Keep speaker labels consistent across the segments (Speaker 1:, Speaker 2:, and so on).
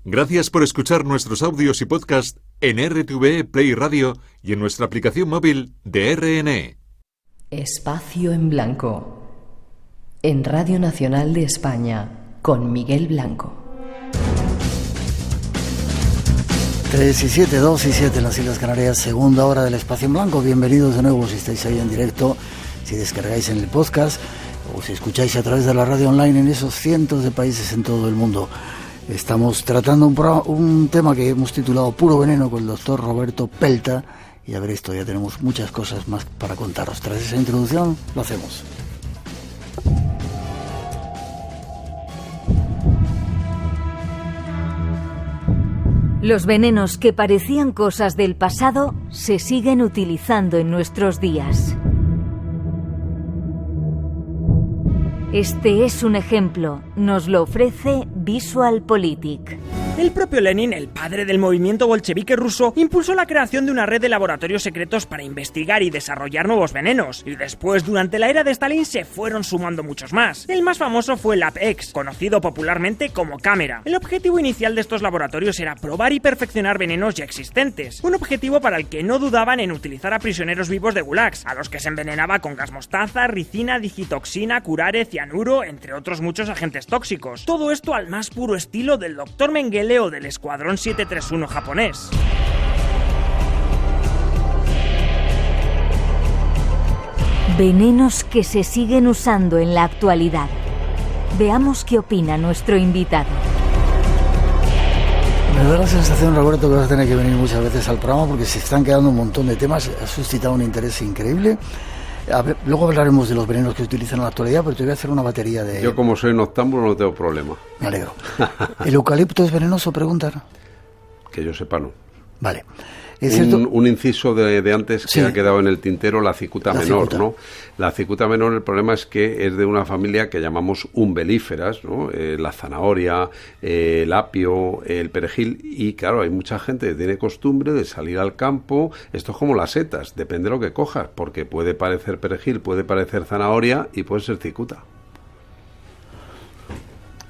Speaker 1: Gracias por escuchar nuestros audios y podcast en RTVE Play Radio y en nuestra aplicación móvil de RNE.
Speaker 2: Espacio en Blanco, en Radio Nacional de España, con Miguel Blanco.
Speaker 3: 3 y 7, 2 y 7 en las Islas Canarias, segunda hora del Espacio en Blanco. Bienvenidos de nuevo si estáis ahí en directo, si descargáis en el podcast o si escucháis a través de la radio online en esos cientos de países en todo el mundo. Estamos tratando un tema que hemos titulado Puro Veneno con el doctor Roberto Pelta y a ver esto, ya tenemos muchas cosas más para contaros. Tras esa introducción, lo hacemos.
Speaker 4: Los venenos que parecían cosas del pasado se siguen utilizando en nuestros días. Este es un ejemplo, nos lo ofrece VisualPolitik.
Speaker 5: El propio Lenin, el padre del movimiento bolchevique ruso, impulsó la creación de una red de laboratorios secretos para investigar y desarrollar nuevos venenos. Y después, durante la era de Stalin, se fueron sumando muchos más. El más famoso fue el LabX, conocido popularmente como Cámara. El objetivo inicial de estos laboratorios era probar y perfeccionar venenos ya existentes. Un objetivo para el que no dudaban en utilizar a prisioneros vivos de gulags, a los que se envenenaba con gas mostaza, ricina, digitoxina, curare, cianuro, entre otros muchos agentes tóxicos. Todo esto al más puro estilo del Dr. Mengele o del Escuadrón 731 japonés.
Speaker 4: Venenos que se siguen usando en la actualidad. Veamos qué opina nuestro invitado.
Speaker 3: Me da la sensación, Roberto, que vas a tener que venir muchas veces al programa porque se están quedando un montón de temas. Ha suscitado un interés increíble. A ver, luego hablaremos de los venenos que se utilizan en la actualidad, pero te voy a hacer una batería de...
Speaker 6: Yo, como soy noctámbulo, no tengo problema.
Speaker 3: Me alegro. ¿El eucalipto es venenoso? Preguntar.
Speaker 6: Que yo sepa, no.
Speaker 3: Vale. ¿Es cierto?
Speaker 6: Un inciso de antes que
Speaker 3: sí.
Speaker 6: Ha quedado en el tintero, la cicuta menor, ¿no? La cicuta menor, el problema es que es de una familia que llamamos umbelíferas, ¿no? La zanahoria, el apio, el perejil, y claro, hay mucha gente que tiene costumbre de salir al campo. Esto es como las setas, depende de lo que cojas, porque puede parecer perejil, puede parecer zanahoria y puede ser cicuta.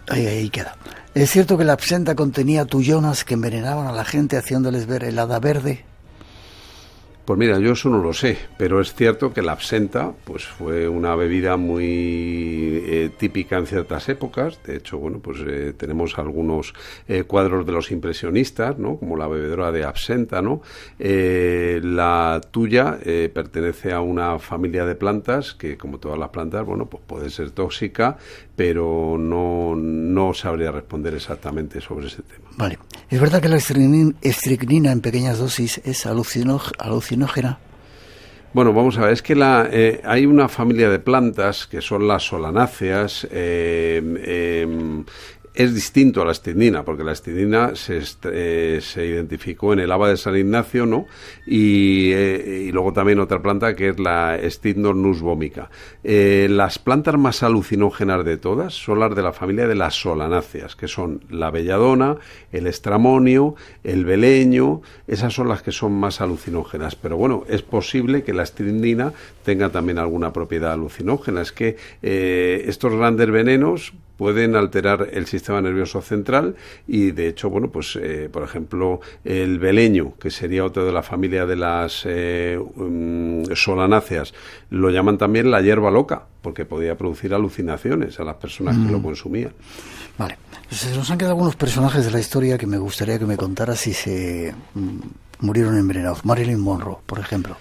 Speaker 3: Ahí queda. ¿Es cierto que la absenta contenía tuyonas que envenenaban a la gente haciéndoles ver el hada verde?
Speaker 6: Pues mira, yo eso no lo sé, pero es cierto que la absenta pues fue una bebida muy típica en ciertas épocas. De hecho, bueno, pues tenemos algunos cuadros de los impresionistas, ¿no? Como la bebedora de absenta, ¿no? La tuya pertenece a una familia de plantas que, como todas las plantas, bueno, pues puede ser tóxica, pero no sabría responder exactamente sobre ese tema.
Speaker 3: Vale. ¿Es verdad que la estricnina en pequeñas dosis es alucinógena?
Speaker 6: Bueno, vamos a ver, es que hay una familia de plantas que son las solanáceas. Es distinto a la estidnina, porque la estidnina se identificó en el haba de San Ignacio, ¿no? Y luego también otra planta que es la Stidnornus vomica. Las plantas más alucinógenas de todas son las de la familia de las solanáceas, que son la belladona, el estramonio, el beleño. Esas son las que son más alucinógenas. Pero bueno, es posible que la estidnina tenga también alguna propiedad alucinógena. Es que estos grandes venenos pueden alterar el sistema nervioso central y, de hecho, bueno, pues por ejemplo, el beleño, que sería otro de la familia de las solanáceas, lo llaman también la hierba loca, porque podía producir alucinaciones a las personas que lo consumían.
Speaker 3: Vale. Se nos han quedado algunos personajes de la historia que me gustaría que me contaras si se murieron envenenados. Marilyn Monroe, por ejemplo.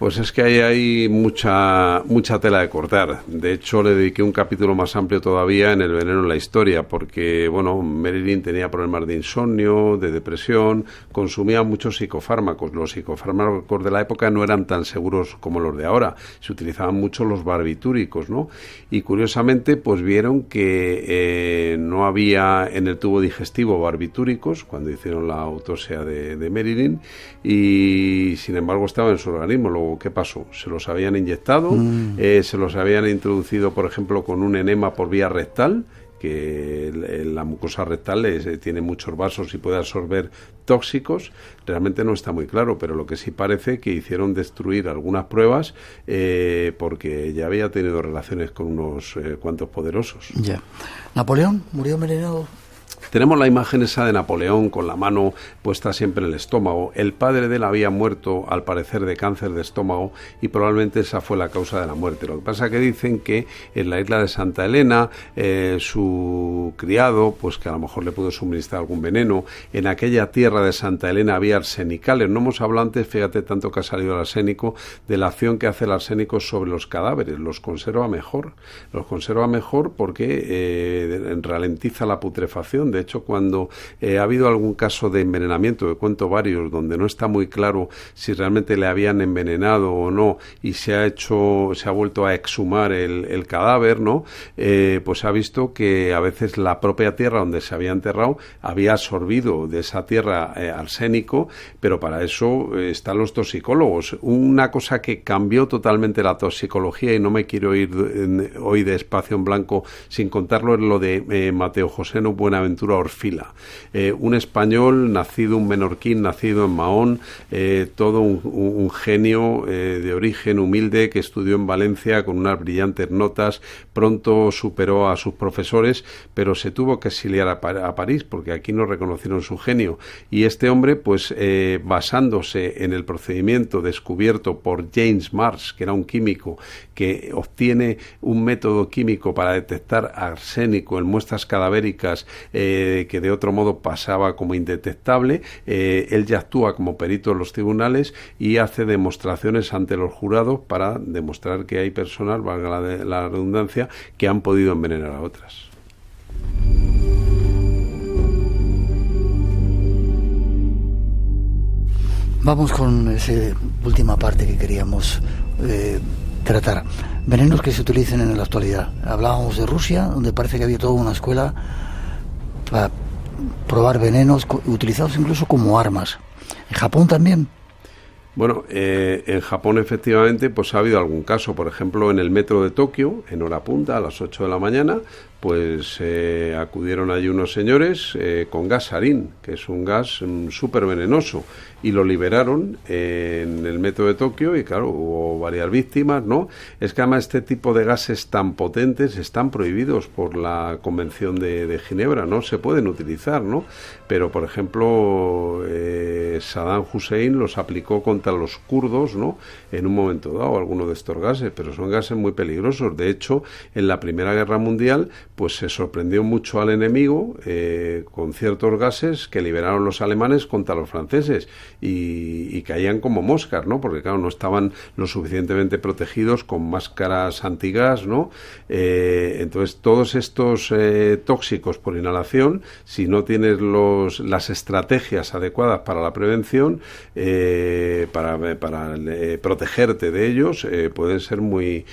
Speaker 6: Pues es que ahí hay mucha tela de cortar. De hecho, le dediqué un capítulo más amplio todavía en el veneno en la historia, porque, bueno, Marilyn tenía problemas de insomnio, de depresión, consumía muchos psicofármacos. Los psicofármacos de la época no eran tan seguros como los de ahora. Se utilizaban mucho los barbitúricos, ¿no? Y curiosamente, pues vieron que no había en el tubo digestivo barbitúricos cuando hicieron la autopsia de Marilyn, y sin embargo estaba en su organismo. Luego, ¿qué pasó? Se los habían inyectado, se los habían introducido, por ejemplo, con un enema por vía rectal, que la mucosa rectal tiene muchos vasos y puede absorber tóxicos. Realmente no está muy claro, pero lo que sí parece que hicieron destruir algunas pruebas porque ya había tenido relaciones con unos cuantos poderosos.
Speaker 3: Ya. ¿Napoleón murió envenenado?
Speaker 6: Tenemos la imagen esa de Napoleón con la mano puesta siempre en el estómago. El padre de él había muerto, al parecer, de cáncer de estómago y probablemente esa fue la causa de la muerte. Lo que pasa es que dicen que en la isla de Santa Elena su criado, pues que a lo mejor le pudo suministrar algún veneno. En aquella tierra de Santa Elena había arsenicales. No hemos hablado antes, fíjate tanto que ha salido el arsénico, de la acción que hace el arsénico sobre los cadáveres. Los conserva mejor porque ralentiza la putrefacción. De hecho, cuando ha habido algún caso de envenenamiento, que cuento varios, donde no está muy claro si realmente le habían envenenado o no, y se ha vuelto a exhumar el cadáver, ¿no? Pues ha visto que a veces la propia tierra donde se había enterrado había absorbido de esa tierra arsénico, pero para eso están los toxicólogos. Una cosa que cambió totalmente la toxicología, y no me quiero ir hoy de espacio en blanco sin contarlo, es lo de Mateo Joseno Buenaventura Orfila, un español nacido, un menorquín nacido en Mahón, todo un genio de origen humilde que estudió en Valencia con unas brillantes notas. Pronto superó a sus profesores, pero se tuvo que exiliar a París porque aquí no reconocieron su genio. Y este hombre, pues basándose en el procedimiento descubierto por James Marsh, que era un químico que obtiene un método químico para detectar arsénico en muestras cadavéricas que de otro modo pasaba como indetectable, él ya actúa como perito en los tribunales y hace demostraciones ante los jurados para demostrar que hay personas, valga la redundancia, que han podido envenenar a otras.
Speaker 3: Vamos con esa última parte que queríamos tratar. Venenos que se utilicen en la actualidad. Hablábamos de Rusia, donde parece que había toda una escuela para probar venenos utilizados incluso como armas. ¿En Japón también?
Speaker 6: Bueno, en Japón efectivamente pues ha habido algún caso. Por ejemplo, en el metro de Tokio, en hora punta, a las 8 de la mañana, pues acudieron allí unos señores con gas sarín, que es un gas súper venenoso, y lo liberaron en el metro de Tokio y claro, hubo varias víctimas, ¿no? Es que además este tipo de gases tan potentes están prohibidos por la Convención de Ginebra, no se pueden utilizar, ¿no? Pero, por ejemplo, Saddam Hussein los aplicó contra los kurdos, ¿no? En un momento dado, algunos de estos gases, pero son gases muy peligrosos. De hecho, en la Primera Guerra Mundial, pues se sorprendió mucho al enemigo con ciertos gases que liberaron los alemanes contra los franceses y caían como moscas, ¿no? Porque claro, no estaban lo suficientemente protegidos con máscaras antigas, ¿no? Entonces todos estos tóxicos por inhalación, si no tienes las estrategias adecuadas para la prevención, para protegerte de ellos, pueden ser muy...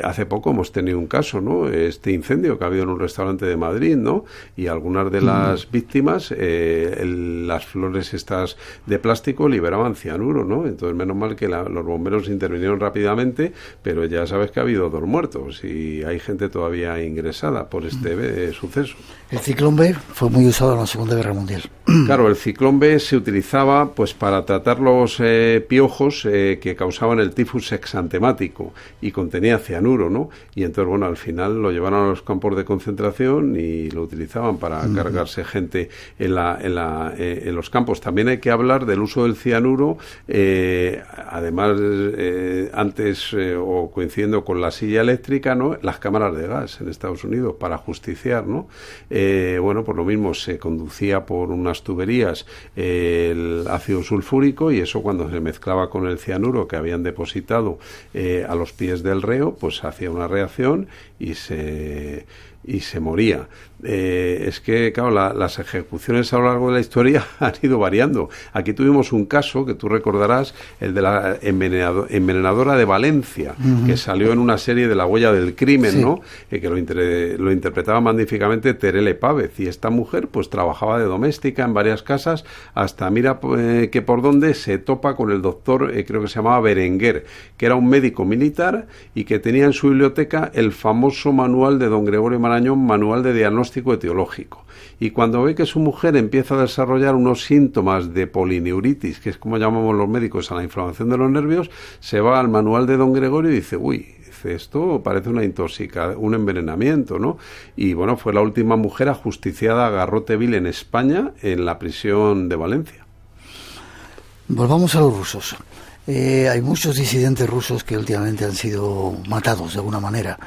Speaker 6: hace poco hemos tenido un caso, ¿no? Este incendio que ha habido en un restaurante de Madrid, ¿no? Y algunas de las víctimas, las flores estas de plástico liberaban cianuro, ¿no? Entonces menos mal que los bomberos intervinieron rápidamente, pero ya sabes que ha habido 2 muertos y hay gente todavía ingresada por este suceso.
Speaker 3: El ciclón B fue muy usado en la Segunda Guerra Mundial.
Speaker 6: Claro, el ciclón B se utilizaba pues para tratar los piojos que causaban el tifus exantemático y contenía cianuro, ¿no? Y entonces, bueno, al final lo llevaron a los campos de concentración y lo utilizaban para cargarse gente en los campos. También hay que hablar del uso del cianuro, además, antes o coincidiendo con la silla eléctrica, ¿no? Las cámaras de gas en Estados Unidos para justiciar, ¿no? Bueno, por lo mismo se conducía por unas tuberías el ácido sulfúrico y eso cuando se mezclaba con el cianuro que habían depositado a los pies del reo, pues hacía una reacción y se moría. Es que, claro, las ejecuciones a lo largo de la historia han ido variando. Aquí tuvimos un caso que tú recordarás, el de la envenenadora de Valencia, que salió en una serie de La huella del crimen, sí, ¿no? Que lo interpretaba magníficamente Terele Pávez, y esta mujer pues trabajaba de doméstica en varias casas, hasta mira que por dónde se topa con el doctor, creo que se llamaba Berenguer, que era un médico militar y que tenía en su biblioteca el famoso manual de don Gregorio Marañón, Manual de Diagnóstico Etiológico. Y cuando ve que su mujer empieza a desarrollar unos síntomas de polineuritis, que es como llamamos los médicos a la inflamación de los nervios, se va al manual de don Gregorio y dice, uy, dice, esto parece un envenenamiento, ¿no? Y bueno, fue la última mujer ajusticiada a garrote vil en España, en la prisión de Valencia.
Speaker 3: Volvamos a los rusos. Hay muchos disidentes rusos que últimamente han sido matados de alguna manera.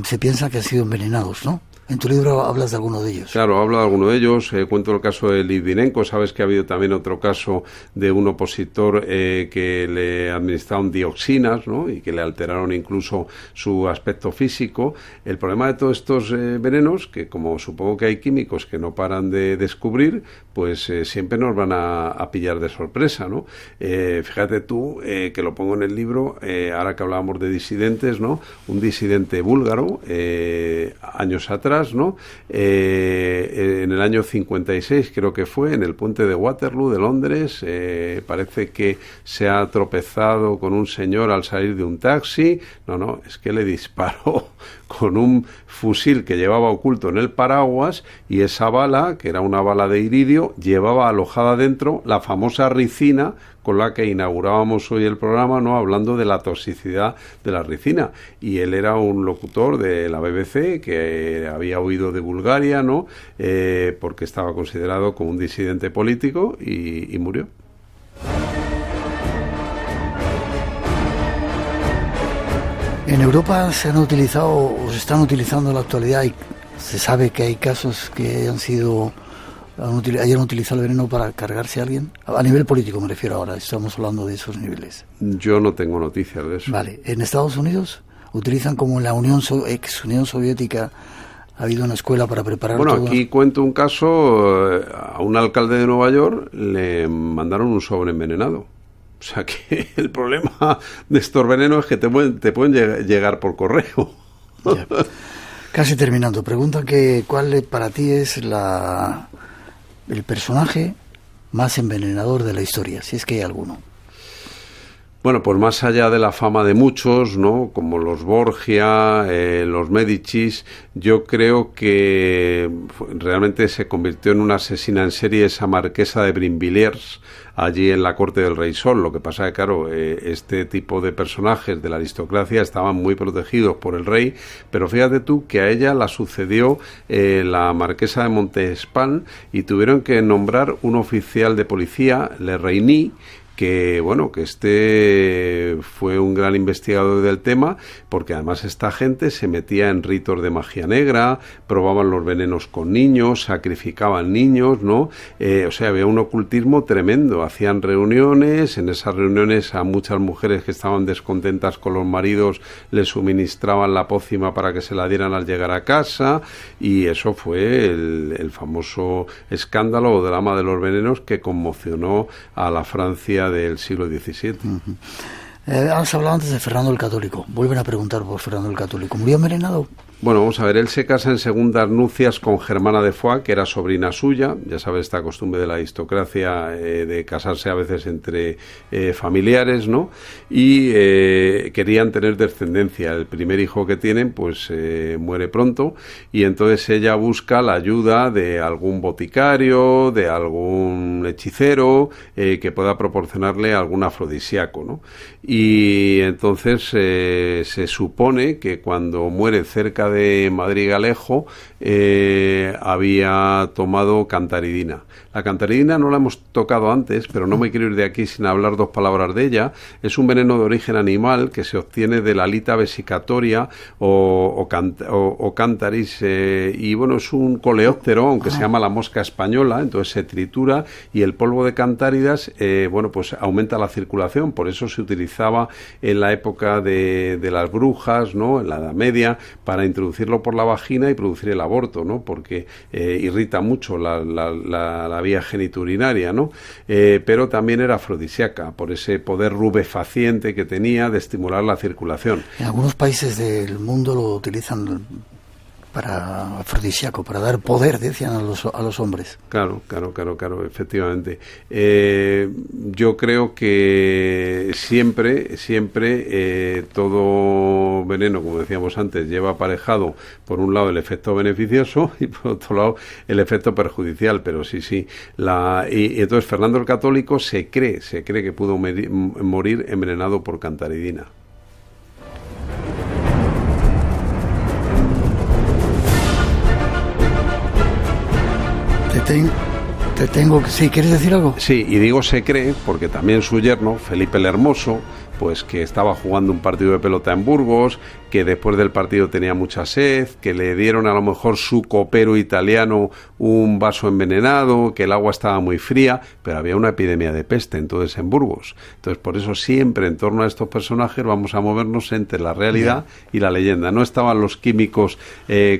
Speaker 3: Se piensa que han sido envenenados, ¿no? En tu libro hablas de alguno de ellos.
Speaker 6: Claro, hablo de alguno de ellos. Cuento el caso de Litvinenko. Sabes que ha habido también otro caso de un opositor que le administraron dioxinas, ¿no? Y que le alteraron incluso su aspecto físico. El problema de todos estos venenos, que como supongo que hay químicos que no paran de descubrir, pues siempre nos van a pillar de sorpresa, ¿no? Fíjate tú, que lo pongo en el libro, ahora que hablábamos de disidentes, ¿no? Un disidente búlgaro, años atrás, ¿no? En el año 56 creo que fue, en el puente de Waterloo de Londres, parece que se ha tropezado con un señor al salir de un taxi. No, es que le disparó con un fusil que llevaba oculto en el paraguas, y esa bala, que era una bala de iridio, llevaba alojada dentro la famosa ricina con la que inaugurábamos hoy el programa, ¿no? Hablando de la toxicidad de la ricina. Y él era un locutor de la BBC que había huido de Bulgaria, ¿no? Porque estaba considerado como un disidente político, y murió.
Speaker 3: En Europa se han utilizado o se están utilizando en la actualidad, y se sabe que hay casos que hayan utilizado el veneno para cargarse a alguien. A nivel político me refiero ahora, estamos hablando de esos niveles.
Speaker 6: Yo no tengo noticias de eso.
Speaker 3: Vale, en Estados Unidos utilizan, como en la ex Unión Soviética, ha habido una escuela para preparar.
Speaker 6: Bueno, aquí cuento un caso, a un alcalde de Nueva York le mandaron un sobre envenenado. O sea que el problema de estos venenos es que te pueden llegar por correo.
Speaker 3: Ya. Casi terminando, pregunta que cuál para ti es el personaje más envenenador de la historia, si es que hay alguno.
Speaker 6: Bueno, pues más allá de la fama de muchos, ¿no? Como los Borgia, los Médicis, yo creo que realmente se convirtió en una asesina en serie esa marquesa de Brinvilliers, allí en la corte del Rey Sol. Lo que pasa es que, claro, este tipo de personajes de la aristocracia estaban muy protegidos por el rey, pero fíjate tú que a ella la sucedió la marquesa de Montespan, y tuvieron que nombrar un oficial de policía, Le Reyni, que bueno, que este fue un gran investigador del tema, porque además esta gente se metía en ritos de magia negra, probaban los venenos con niños, sacrificaban niños, ¿no? O sea, había un ocultismo tremendo. Hacían reuniones, en esas reuniones a muchas mujeres que estaban descontentas con los maridos les suministraban la pócima para que se la dieran al llegar a casa, y eso fue el famoso escándalo o drama de los venenos que conmocionó a la Francia del siglo XVII.
Speaker 3: Has hablado antes de Fernando el Católico. Vuelven a preguntar por Fernando el Católico. ¿Murió envenenado?
Speaker 6: Bueno, vamos a ver, él se casa en segundas nupcias con Germana de Foix, que era sobrina suya. Ya sabes, esta costumbre de la aristocracia de casarse a veces entre familiares, ¿no? Y querían tener descendencia. El primer hijo que tienen, pues muere pronto, y entonces ella busca la ayuda de algún boticario, de algún hechicero, que pueda proporcionarle algún afrodisíaco, ¿no? Y entonces se supone que cuando muere cerca de Madrigalejo había tomado cantaridina. La cantaridina no la hemos tocado antes, pero no me quiero ir de aquí sin hablar dos palabras de ella. Es un veneno de origen animal que se obtiene de la alita vesicatoria o cantaris, y bueno, es un coleóptero, aunque se llama la mosca española. Entonces se tritura, y el polvo de cantáridas bueno, pues aumenta la circulación. Por eso se utilizaba en la época de las brujas, ¿no? En la Edad Media, para introducirlo por la vagina y producir el aborto, ¿no? Porque irrita mucho la vía geniturinaria, ¿no? Pero también era afrodisíaca por ese poder rubefaciente que tenía de estimular la circulación.
Speaker 3: En algunos países del mundo lo utilizan para afrodisíaco, para dar poder, decían, a los hombres.
Speaker 6: Claro, efectivamente. Yo creo que siempre todo veneno, como decíamos antes, lleva aparejado, por un lado, el efecto beneficioso y por otro lado, el efecto perjudicial. Pero sí. Y entonces Fernando el Católico se cree que pudo morir envenenado por cantaridina.
Speaker 3: Te tengo que... ¿Sí? ¿Quieres decir algo?
Speaker 6: Sí, y digo se cree porque también su yerno, Felipe el Hermoso, pues que estaba jugando un partido de pelota en Burgos, que después del partido tenía mucha sed, que le dieron a lo mejor su copero italiano un vaso envenenado, que el agua estaba muy fría, pero había una epidemia de peste entonces en Burgos. Entonces por eso siempre en torno a estos personajes vamos a movernos entre la realidad y la leyenda. No estaban los químicos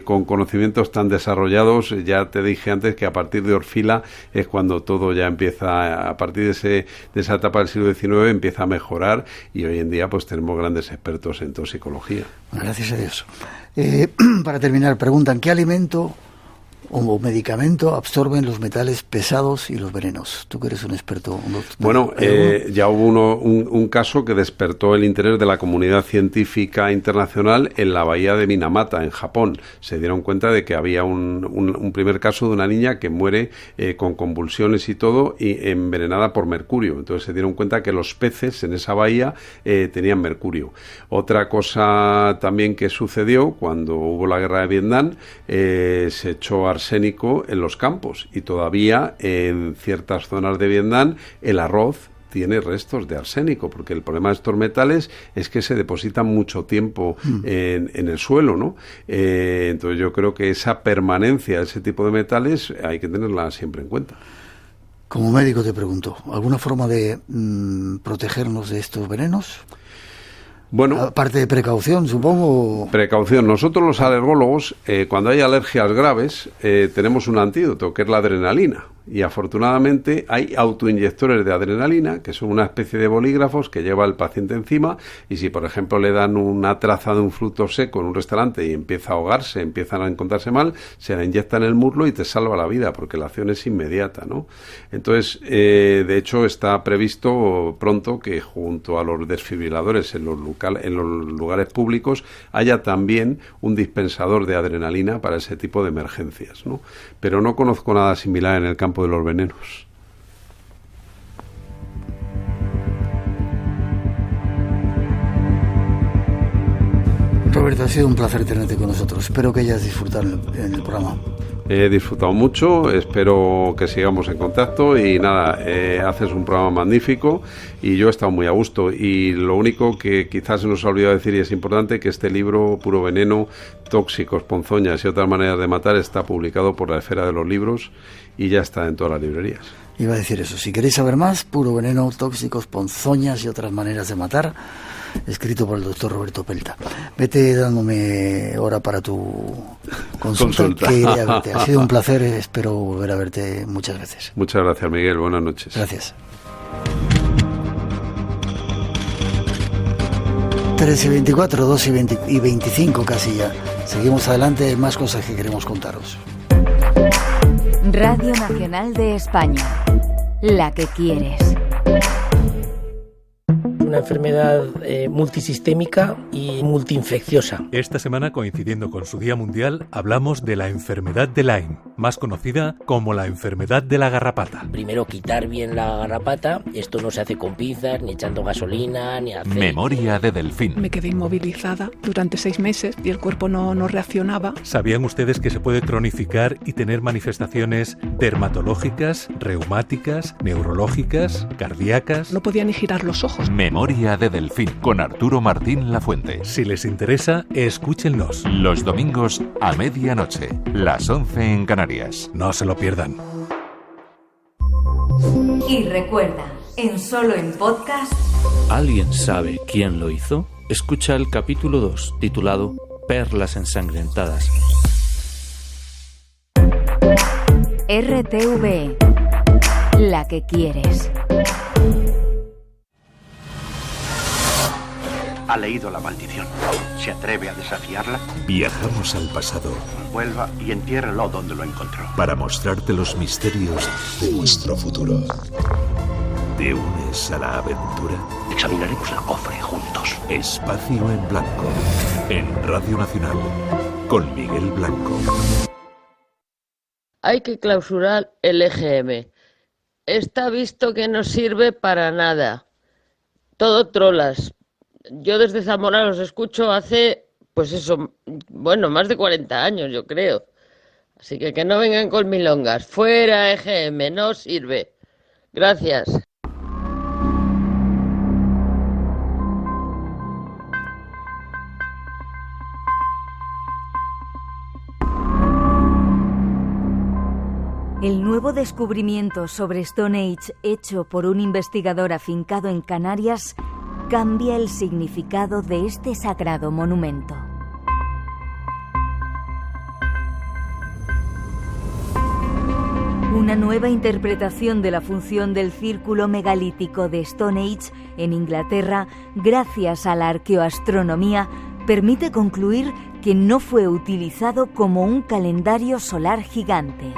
Speaker 6: con conocimientos tan desarrollados. Ya te dije antes que a partir de Orfila es cuando todo ya empieza, a partir de esa etapa del siglo XIX empieza a mejorar, y hoy en día pues tenemos grandes expertos en toxicología.
Speaker 3: Gracias a Dios. Para terminar, preguntan, ¿qué alimento o medicamento absorben los metales pesados y los venenos? Tú que eres un experto.
Speaker 6: Bueno, ya hubo un caso que despertó el interés de la comunidad científica internacional en la bahía de Minamata, en Japón. Se dieron cuenta de que había un primer caso de una niña que muere con convulsiones y todo, y envenenada por mercurio. Entonces se dieron cuenta que los peces en esa bahía tenían mercurio. Otra cosa también que sucedió cuando hubo la guerra de Vietnam, se echó arsénico en los campos, y todavía en ciertas zonas de Vietnam el arroz tiene restos de arsénico, porque el problema de estos metales es que se depositan mucho tiempo en el suelo, ¿no? Entonces yo creo que esa permanencia de ese tipo de metales hay que tenerla siempre en cuenta.
Speaker 3: Como médico te pregunto, ¿alguna forma de protegernos de estos venenos?
Speaker 6: Bueno,
Speaker 3: aparte de precaución, supongo.
Speaker 6: Precaución. Nosotros los alergólogos, cuando hay alergias graves, tenemos un antídoto, que es la adrenalina. Y afortunadamente hay autoinyectores de adrenalina, que son una especie de bolígrafos que lleva el paciente encima, y si por ejemplo le dan una traza de un fruto seco en un restaurante y empieza a ahogarse, empiezan a encontrarse mal, se la inyecta en el muslo y te salva la vida, porque la acción es inmediata, ¿no? Entonces, de hecho está previsto pronto que junto a los desfibriladores en los lugares públicos haya también un dispensador de adrenalina para ese tipo de emergencias, ¿no? Pero no conozco nada similar en el campo de los venenos.
Speaker 3: Roberto, ha sido un placer tenerte con nosotros. Espero que hayas disfrutado en el programa.
Speaker 6: He disfrutado mucho, espero que sigamos en contacto y nada, haces un programa magnífico y yo he estado muy a gusto, y lo único que quizás se nos ha olvidado decir y es importante, que este libro, Puro Veneno, Tóxicos, Ponzoñas y otras maneras de matar, está publicado por la Esfera de los Libros y ya está en todas las librerías.
Speaker 3: Iba a decir eso, si queréis saber más, Puro Veneno, Tóxicos, Ponzoñas y otras maneras de matar, escrito por el doctor Roberto Pelta. Vete dándome hora para tu consulta. Que iré a verte. Ha sido un placer, espero volver a verte muchas veces.
Speaker 6: Muchas gracias, Miguel, buenas noches.
Speaker 3: Gracias. 3:24, 2:25 casi ya. Seguimos adelante, hay más cosas que queremos contaros.
Speaker 4: Radio Nacional de España, la que quieres.
Speaker 7: Una enfermedad multisistémica y multiinfecciosa.
Speaker 8: Esta semana, coincidiendo con su Día Mundial, hablamos de la enfermedad de Lyme, más conocida como la enfermedad de la garrapata.
Speaker 7: Primero quitar bien la garrapata. Esto no se hace con pinzas, ni echando gasolina, ni aceite.
Speaker 1: Memoria de Delfín.
Speaker 9: Me quedé inmovilizada durante 6 meses y el cuerpo no reaccionaba.
Speaker 8: ¿Sabían ustedes que se puede cronificar y tener manifestaciones dermatológicas, reumáticas, neurológicas, cardíacas?
Speaker 9: No podía ni girar los ojos.
Speaker 1: Memoria de Delfín, con Arturo Martín Lafuente.
Speaker 8: Si les interesa, escúchennos.
Speaker 1: Los domingos a medianoche, las 11 en Canarias.
Speaker 8: No se lo pierdan.
Speaker 4: Y recuerda, Solo en Podcast.
Speaker 10: ¿Alguien sabe quién lo hizo? Escucha el capítulo 2, titulado Perlas ensangrentadas.
Speaker 4: RTV, la que quieres.
Speaker 11: Ha leído la maldición. ¿Se atreve a desafiarla?
Speaker 1: Viajamos al pasado.
Speaker 11: Vuelva y entiérrelo donde lo encontró.
Speaker 1: Para mostrarte los misterios de nuestro futuro. ¿Te unes a la aventura?
Speaker 11: Examinaremos el cofre juntos.
Speaker 1: Espacio en Blanco. En Radio Nacional. Con Miguel Blanco.
Speaker 12: Hay que clausurar el EGM. Está visto que no sirve para nada. Todo trolas. Yo desde Zamora los escucho hace, más de 40 años, yo creo. Así que no vengan con milongas. Fuera EGM, no sirve. Gracias.
Speaker 4: El nuevo descubrimiento sobre Stone Age hecho por un investigador afincado en Canarias cambia el significado de este sagrado monumento. Una nueva interpretación de la función del círculo megalítico de Stone Age en Inglaterra, gracias a la arqueoastronomía, permite concluir que no fue utilizado como un calendario solar gigante.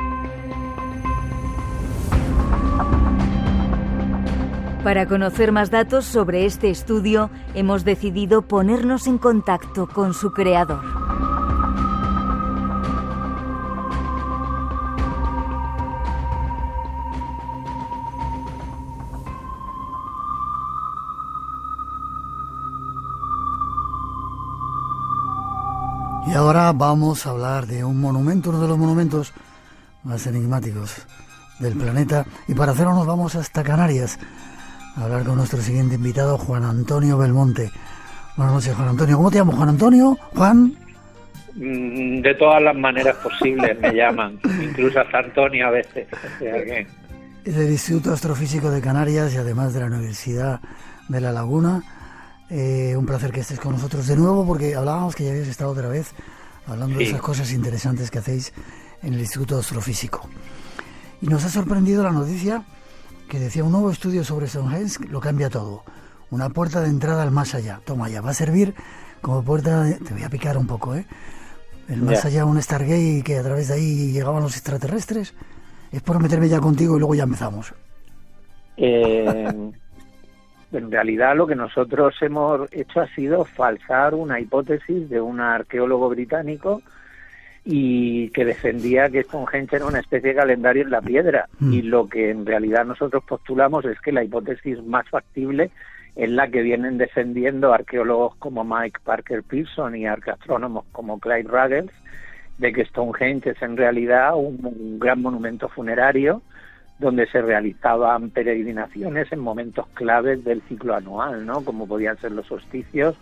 Speaker 4: Para conocer más datos sobre este estudio, hemos decidido ponernos en contacto con su creador.
Speaker 3: Y ahora vamos a hablar de un monumento, uno de los monumentos más enigmáticos del planeta. Y para hacerlo nos vamos hasta Canarias a hablar con nuestro siguiente invitado, Juan Antonio Belmonte. Buenas noches, Juan Antonio. ¿Cómo te llamas, Juan Antonio? ¿Juan?
Speaker 13: De todas las maneras posibles me llaman, incluso hasta Antonio a veces. O sea que...
Speaker 3: Es del Instituto Astrofísico de Canarias y además de la Universidad de La Laguna. Un placer que estés con nosotros de nuevo, porque hablábamos que ya habías estado otra vez hablando de esas cosas interesantes que hacéis en el Instituto Astrofísico. Y nos ha sorprendido la noticia que decía: un nuevo estudio sobre Stonehenge lo cambia todo. Una puerta de entrada al más allá. Toma ya, va a servir como puerta de... Te voy a picar un poco, ¿eh? El más allá, un Stargate, que a través de ahí llegaban los extraterrestres. Es por meterme ya contigo y luego ya empezamos.
Speaker 13: En realidad lo que nosotros hemos hecho ha sido falsar una hipótesis de un arqueólogo británico y que defendía que Stonehenge era una especie de calendario en la piedra. Y lo que en realidad nosotros postulamos es que la hipótesis más factible es la que vienen defendiendo arqueólogos como Mike Parker Pearson y arqueastrónomos como Clyde Ruggles, de que Stonehenge es en realidad un gran monumento funerario donde se realizaban peregrinaciones en momentos claves del ciclo anual, ¿no? Como podían ser los solsticios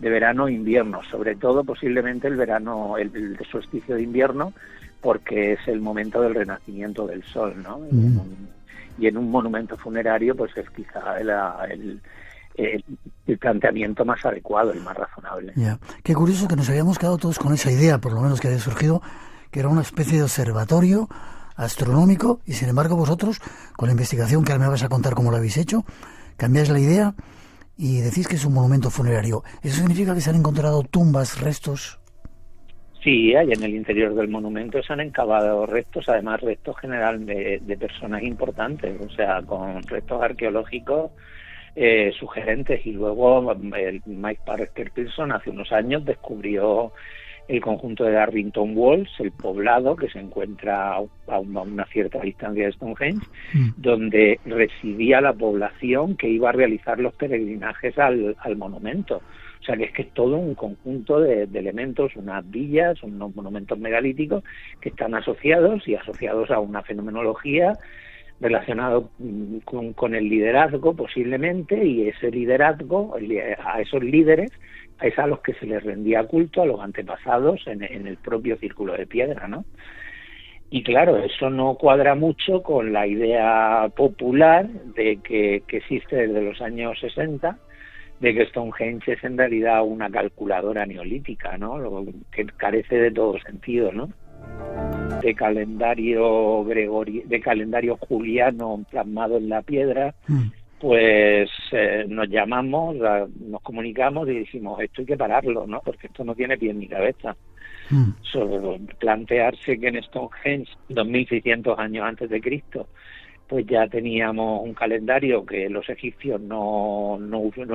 Speaker 13: de verano e invierno, sobre todo posiblemente el solsticio de invierno, porque es el momento del renacimiento del sol, ¿no? Y en un monumento funerario pues es quizá el planteamiento más adecuado, el más razonable.
Speaker 3: Ya. Qué curioso que nos habíamos quedado todos con esa idea, por lo menos que había surgido, que era una especie de observatorio astronómico, y sin embargo vosotros, con la investigación que ahora me vas a contar cómo lo habéis hecho, cambiáis la idea y decís que es un monumento funerario. ¿Eso significa que se han encontrado tumbas, restos?
Speaker 13: Sí, hay en el interior del monumento se han excavado restos, además restos general de personas importantes, o sea, con restos arqueológicos sugerentes. Y luego Mike Parker Pearson hace unos años descubrió el conjunto de Darlington Walls, el poblado que se encuentra a una cierta distancia de Stonehenge, donde residía la población que iba a realizar los peregrinajes al monumento. O sea que es todo un conjunto de elementos, unas villas, unos monumentos megalíticos que están asociados a una fenomenología relacionado con el liderazgo posiblemente, y ese liderazgo, a esos líderes, es a los que se les rendía culto, a los antepasados en el propio círculo de piedra, ¿no? Y claro, eso no cuadra mucho con la idea popular de que existe desde los años 60, de que Stonehenge es en realidad una calculadora neolítica, ¿no? Lo que carece de todo sentido, ¿no? De calendario juliano plasmado en la piedra, pues nos llamamos, nos comunicamos y decimos, esto hay que pararlo, ¿no? Porque esto no tiene pies ni cabeza. Sobre plantearse que en Stonehenge, 2600 años antes de Cristo, pues ya teníamos un calendario que los egipcios no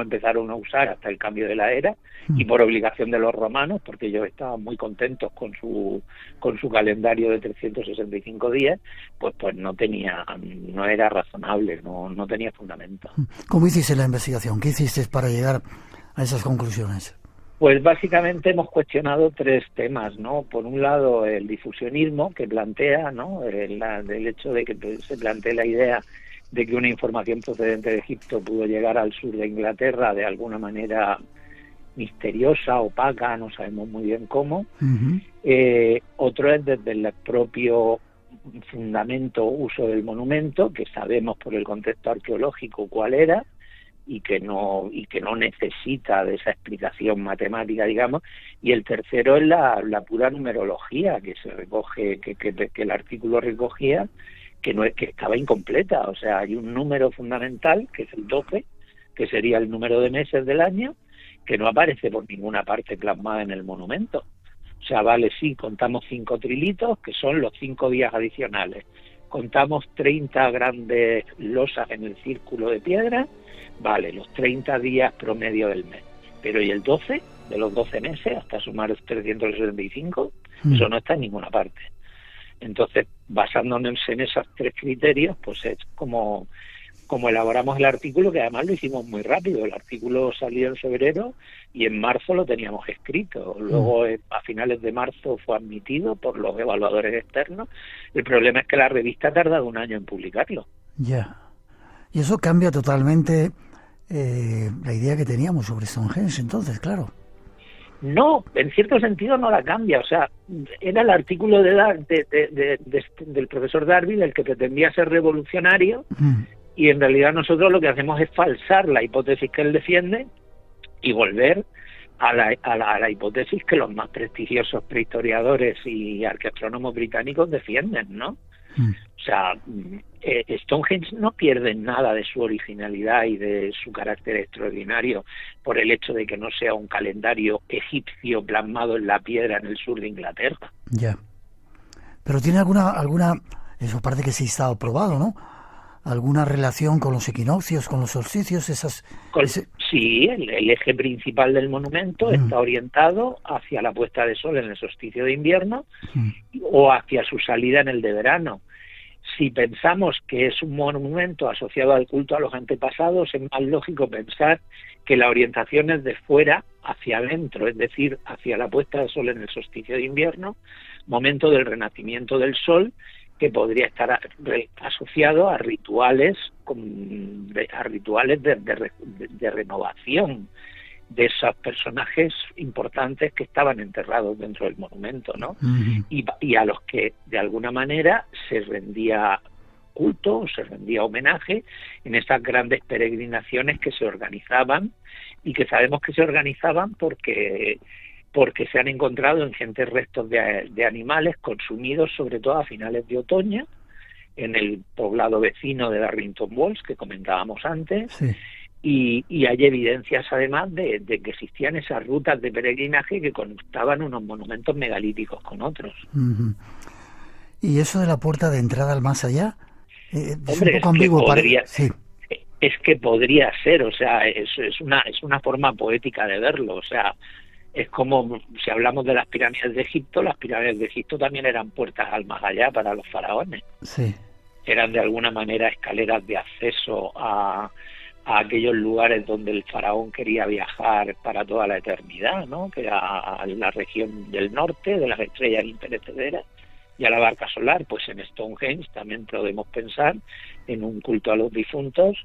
Speaker 13: empezaron a usar hasta el cambio de la era, y por obligación de los romanos, porque ellos estaban muy contentos con su calendario de 365 días, pues no era razonable, no tenía fundamento.
Speaker 3: ¿Cómo hiciste la investigación? ¿Qué hiciste para llegar a esas conclusiones?
Speaker 13: Pues básicamente hemos cuestionado 3 temas, ¿no? Por un lado, el difusionismo que plantea, ¿no? El hecho de que se plantee la idea de que una información procedente de Egipto pudo llegar al sur de Inglaterra de alguna manera misteriosa, opaca, no sabemos muy bien cómo. Otro es desde el propio fundamento uso del monumento, que sabemos por el contexto arqueológico cuál era, y que no necesita de esa explicación matemática, digamos. Y el tercero es la pura numerología que se recoge, que el artículo recogía, que no es, que estaba incompleta. O sea, hay un número fundamental que es el 12, que sería el número de meses del año, que no aparece por ninguna parte plasmada en el monumento. O sea, vale, sí, contamos 5 trilitos, que son los 5 días adicionales. Contamos 30 grandes losas en el círculo de piedra, vale, los 30 días promedio del mes. Pero ¿y el 12? De los 12 meses hasta sumar 365, eso no está en ninguna parte. Entonces, basándonos en esos 3 criterios, pues es como elaboramos el artículo, que además lo hicimos muy rápido. El artículo salió en febrero y en marzo lo teníamos escrito. Luego, a finales de marzo, fue admitido por los evaluadores externos. El problema es que la revista ha tardado 1 año en publicarlo.
Speaker 3: Ya. Y eso cambia totalmente la idea que teníamos sobre Stonehenge, entonces, claro.
Speaker 13: No, en cierto sentido no la cambia. O sea, era el artículo del profesor Darby el que pretendía ser revolucionario, y en realidad nosotros lo que hacemos es falsar la hipótesis que él defiende y volver a la hipótesis que los más prestigiosos prehistoriadores y arqueastrónomos británicos defienden, ¿no? O sea, Stonehenge no pierde nada de su originalidad y de su carácter extraordinario por el hecho de que no sea un calendario egipcio plasmado en la piedra en el sur de Inglaterra. Ya.
Speaker 3: Pero tiene alguna eso parece que sí está probado, ¿no? ¿Alguna relación con los equinoccios, con los solsticios?
Speaker 13: Sí, el eje principal del monumento está orientado hacia la puesta de sol en el solsticio de invierno o hacia su salida en el de verano. Si pensamos que es un monumento asociado al culto a los antepasados, es más lógico pensar que la orientación es de fuera hacia adentro, es decir, hacia la puesta de sol en el solsticio de invierno, momento del renacimiento del sol, que podría estar asociado a rituales de renovación de esos personajes importantes que estaban enterrados dentro del monumento, ¿no? Y a los que de alguna manera se rendía culto, se rendía homenaje en esas grandes peregrinaciones que se organizaban, y que sabemos que se organizaban porque se han encontrado ingentes restos de animales consumidos sobre todo a finales de otoño en el poblado vecino de Darlington Walls que comentábamos antes. Sí. Y hay evidencias además de que existían esas rutas de peregrinaje que conectaban unos monumentos megalíticos con otros.
Speaker 3: ¿Y eso de la puerta de entrada al más allá?
Speaker 13: Hombre, un poco ambiguo, sí. Es que podría ser, o sea, es una forma poética de verlo, o sea, es como si hablamos de las pirámides de Egipto. Las pirámides de Egipto también eran puertas al más allá para los faraones. Sí. Eran de alguna manera escaleras de acceso a aquellos lugares donde el faraón quería viajar para toda la eternidad, ¿no? Que era la región del norte, de las estrellas imperecederas, y a la barca solar. Pues en Stonehenge también podemos pensar en un culto a los difuntos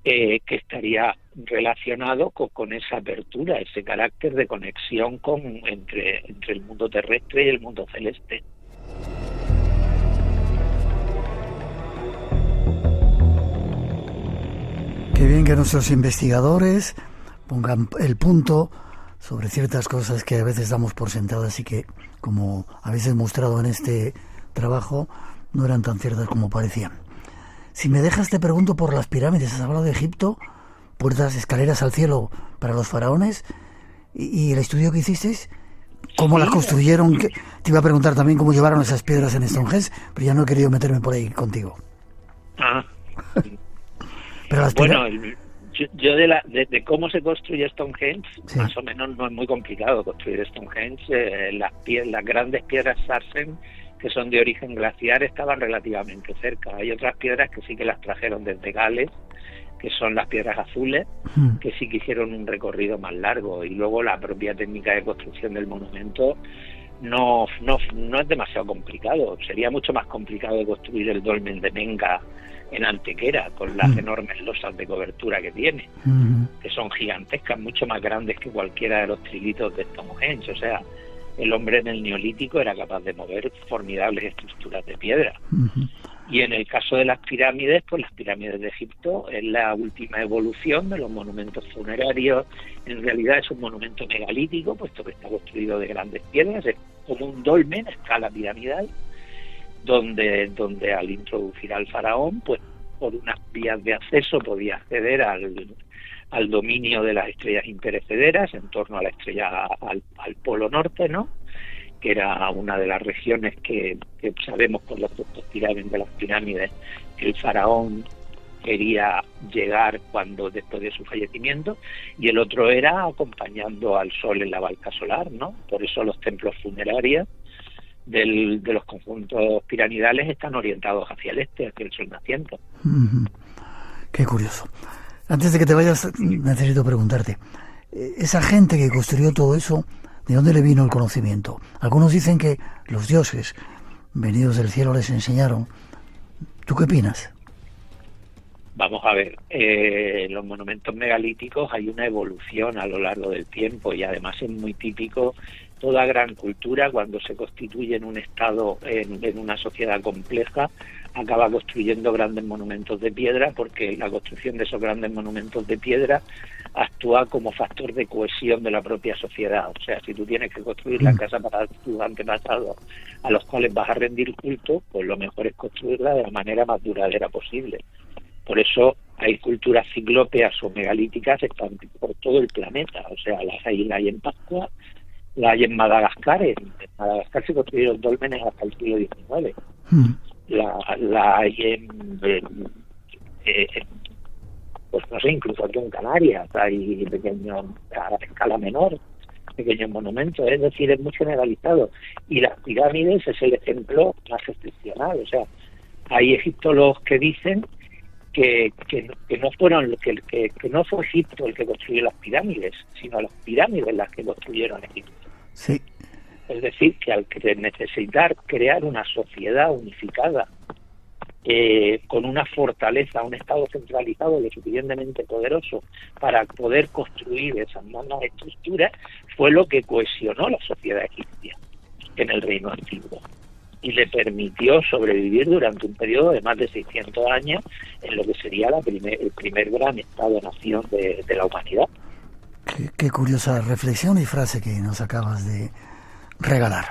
Speaker 13: que estaría relacionado con esa apertura, ese carácter de conexión entre el mundo terrestre y el mundo celeste.
Speaker 3: Qué bien que nuestros investigadores pongan el punto sobre ciertas cosas que a veces damos por sentadas y que, como habéis demostrado en este trabajo, no eran tan ciertas como parecían. Si me dejas, te pregunto por las pirámides. Has hablado de Egipto, puertas, escaleras al cielo para los faraones, y el estudio que hicisteis, ¿cómo las construyeron? Te iba a preguntar también cómo llevaron esas piedras en Stonehenge, pero ya no he querido meterme por ahí contigo.
Speaker 13: Pero las yo de cómo se construye Stonehenge, sí, más o menos no es muy complicado construir Stonehenge. Las grandes piedras sarsen que son de origen glaciar, estaban relativamente cerca. Hay otras piedras que sí que las trajeron desde Gales, que son las piedras azules, que sí que hicieron un recorrido más largo, y luego la propia técnica de construcción del monumento no es demasiado complicado. Sería mucho más complicado de construir el dolmen de Menga en Antequera, con las enormes losas de cobertura que tiene, que son gigantescas, mucho más grandes que cualquiera de los trilitos de Stonehenge. O sea, el hombre en el Neolítico era capaz de mover formidables estructuras de piedra. Y en el caso de las pirámides, pues las pirámides de Egipto es la última evolución de los monumentos funerarios. En realidad es un monumento megalítico, puesto que está construido de grandes piedras, es como un dolmen a escala piramidal, donde al introducir al faraón, pues por unas vías de acceso podía acceder al dominio de las estrellas imperecederas en torno a la estrella, al polo norte, ¿no?, que era una de las regiones que sabemos por los restos de las pirámides que el faraón quería llegar después de su fallecimiento, y el otro era acompañando al sol en la balca solar, ¿no? Por eso los templos funerarios de los conjuntos piramidales están orientados hacia el este, hacia el sol naciente.
Speaker 3: Qué curioso. Antes de que te vayas, necesito preguntarte, esa gente que construyó todo eso, ¿de dónde le vino el conocimiento? Algunos dicen que los dioses venidos del cielo les enseñaron. ¿Tú qué opinas?
Speaker 13: Vamos a ver, en los monumentos megalíticos hay una evolución a lo largo del tiempo, y además es muy típico. Toda gran cultura, cuando se constituye en un estado, en una sociedad compleja, acaba construyendo grandes monumentos de piedra, porque la construcción de esos grandes monumentos de piedra actúa como factor de cohesión de la propia sociedad. O sea, si tú tienes que construir la casa para tus antepasados a los cuales vas a rendir culto, pues lo mejor es construirla de la manera más duradera posible. Por eso hay culturas ciclópeas o megalíticas están por todo el planeta. O sea, las hay en Pascua, la hay en Madagascar. En Madagascar se construyeron dólmenes hasta el siglo XIX. La hay pues no sé, incluso aquí en Canarias hay pequeños, a escala menor, pequeños monumentos. Es decir, es muy generalizado. Y las pirámides es el ejemplo más excepcional. O sea, hay egiptólogos que dicen que no fueron que no fue Egipto el que construyó las pirámides, sino las pirámides las que construyeron Egipto.
Speaker 3: Sí.
Speaker 13: Es decir, que al necesitar crear una sociedad unificada, con una fortaleza, un estado centralizado lo suficientemente poderoso para poder construir esas magnas estructuras, fue lo que cohesionó la sociedad egipcia en el reino antiguo y le permitió sobrevivir durante un periodo de más de 600 años en lo que sería el primer gran estado-nación de la humanidad.
Speaker 3: Qué curiosa reflexión y frase que nos acabas de regalar.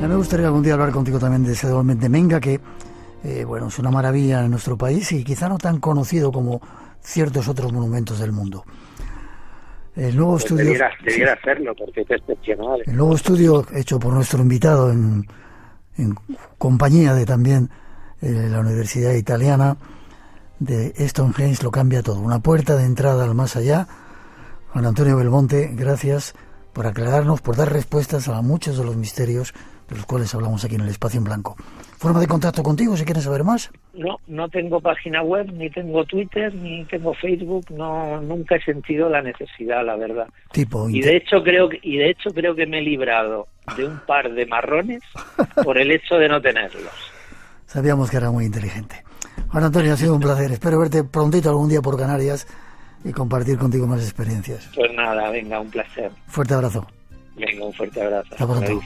Speaker 3: Ya me gustaría algún día hablar contigo también de ese dolmen de Menga, que bueno, es una maravilla en nuestro país y quizá no tan conocido como ciertos otros monumentos del mundo. El nuevo estudio
Speaker 13: debiera hacerlo, porque es excepcional.
Speaker 3: El nuevo estudio hecho por nuestro invitado en compañía de también la Universidad Italiana de Stonehenge lo cambia todo. Una puerta de entrada al más allá. Juan Antonio Belmonte, gracias por aclararnos, por dar respuestas a muchos de los misterios de los cuales hablamos aquí en el Espacio en Blanco. ¿Forma de contacto contigo si quieres saber más?
Speaker 13: No tengo página web, ni tengo Twitter, ni tengo Facebook. Nunca he sentido la necesidad, la verdad. Y de hecho creo que me he librado de un par de marrones por el hecho de no tenerlos.
Speaker 3: Sabíamos que era muy inteligente. Juan Antonio, ha sido un placer. Espero verte prontito algún día por Canarias y compartir contigo más experiencias.
Speaker 13: Pues nada, venga, un placer.
Speaker 3: Fuerte abrazo.
Speaker 13: Venga, un fuerte abrazo.
Speaker 3: Hasta pronto.